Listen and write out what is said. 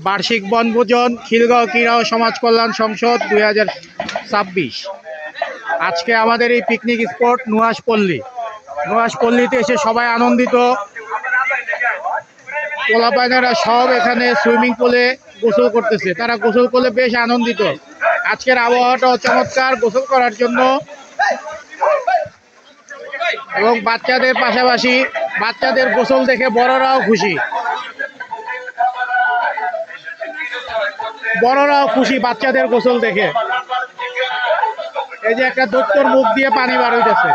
বার্ষিক বনভোজন খিলগাঁও ক্রীড়া ও সমাজ কল্যাণ সংসদ 2026। আজকে আমাদের এই পিকনিক স্পট নুয়াশপল্লীতে এসে সবাই আনন্দিত। পোলাপাইনারা সব এখানে সুইমিং পুলে গোসল করতেছে, তারা গোসল করলে বেশ আনন্দিত। আজকের আবহাওয়াটা চমৎকার গোসল করার জন্য, এবং বাচ্চাদের পাশাপাশি বাচ্চাদের গোসল দেখে বড়রাও খুশি। বাচ্চাদের গোসল দেখে। এই যে একটা দৈত্যর মুখ দিয়ে পানি বার হইতেছে।